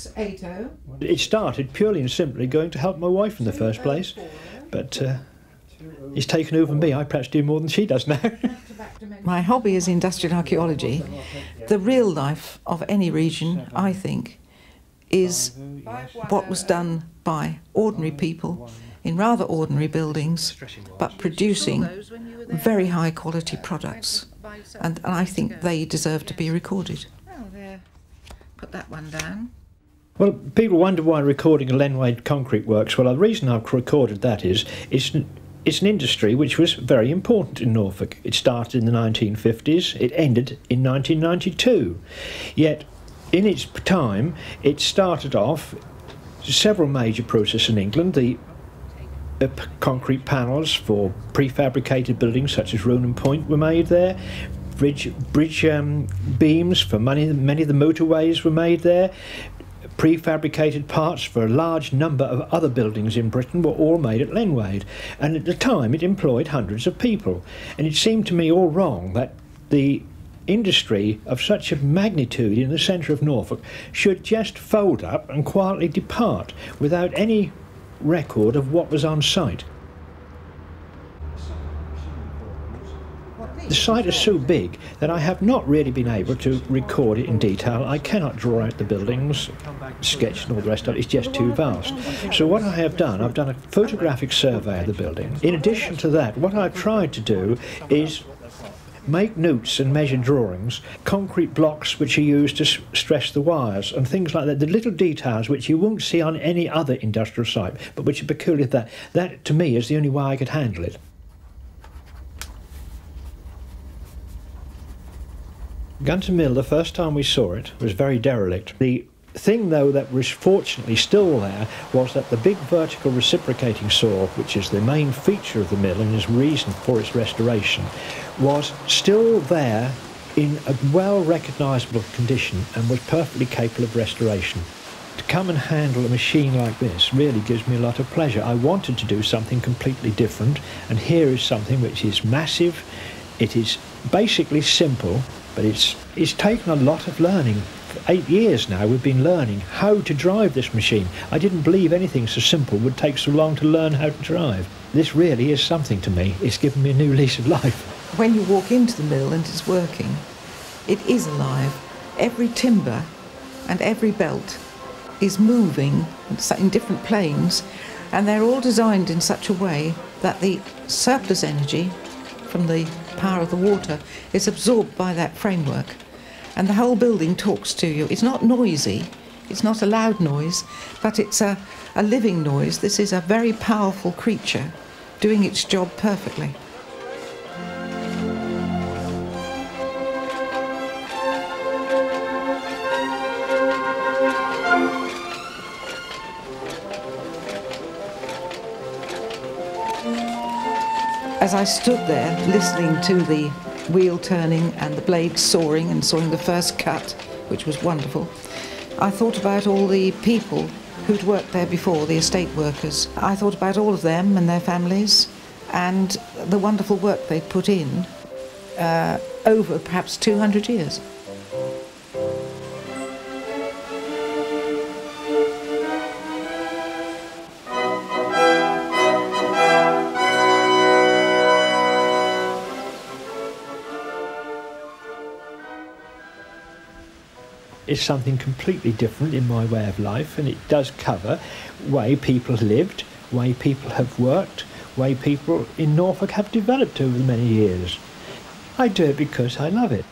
SE02. It started purely and simply going to help my wife in the first place, but it's taken over me. I perhaps do more than she does now. My hobby is industrial archaeology. The real life of any region, I think, is what was done by ordinary people in rather ordinary buildings, but producing very high quality products. And I think they deserve to be recorded. Oh, there. Put that one down. Well, people wonder why recording a Lenwade concrete works. Well, the reason I've recorded that is it's an industry which was very important in Norfolk. It started in the 1950s, it ended in 1992. Yet, in its time, it started off several major processes in England. The concrete panels for prefabricated buildings such as Ronan Point were made there. Bridge beams for many of the motorways were made there. Prefabricated parts for a large number of other buildings in Britain were all made at Lenwade, and at the time it employed hundreds of people. And it seemed to me all wrong that the industry of such a magnitude in the centre of Norfolk should just fold up and quietly depart without any record of what was on site. The site is so big that I have not really been able to record it in detail. I cannot draw out the buildings, sketch and all the rest of it. It's just too vast. So what I have done, I've done a photographic survey of the building. In addition to that, what I've tried to do is make notes and measure drawings, concrete blocks which are used to stress the wires and things like that, the little details which you won't see on any other industrial site, but which are peculiar to that. That, to me, is the only way I could handle it. Gunton Mill, the first time we saw it, was very derelict. The thing, though, that was fortunately still there was that the big vertical reciprocating saw, which is the main feature of the mill and is reason for its restoration, was still there in a well-recognisable condition and was perfectly capable of restoration. To come and handle a machine like this really gives me a lot of pleasure. I wanted to do something completely different, and here is something which is massive. It is basically simple, but it's taken a lot of learning. For 8 years now we've been learning how to drive this machine. I didn't believe anything so simple would take so long to learn how to drive. This really is something to me. It's given me a new lease of life. When you walk into the mill and it's working, it is alive. Every timber and every belt is moving in different planes, and they're all designed in such a way that the surplus energy from the power of the water is absorbed by that framework, and the whole building talks to you. It's not noisy, it's not a loud noise, but it's a living noise. This is a very powerful creature doing its job perfectly. As I stood there listening to the wheel turning and the blades sawing and sawing the first cut, which was wonderful, I thought about all the people who'd worked there before, the estate workers. I thought about all of them and their families and the wonderful work they'd put in over perhaps 200 years. Is something completely different in my way of life, and it does cover way people lived, way people have worked, way people in Norfolk have developed over the many years. I do it because I love it.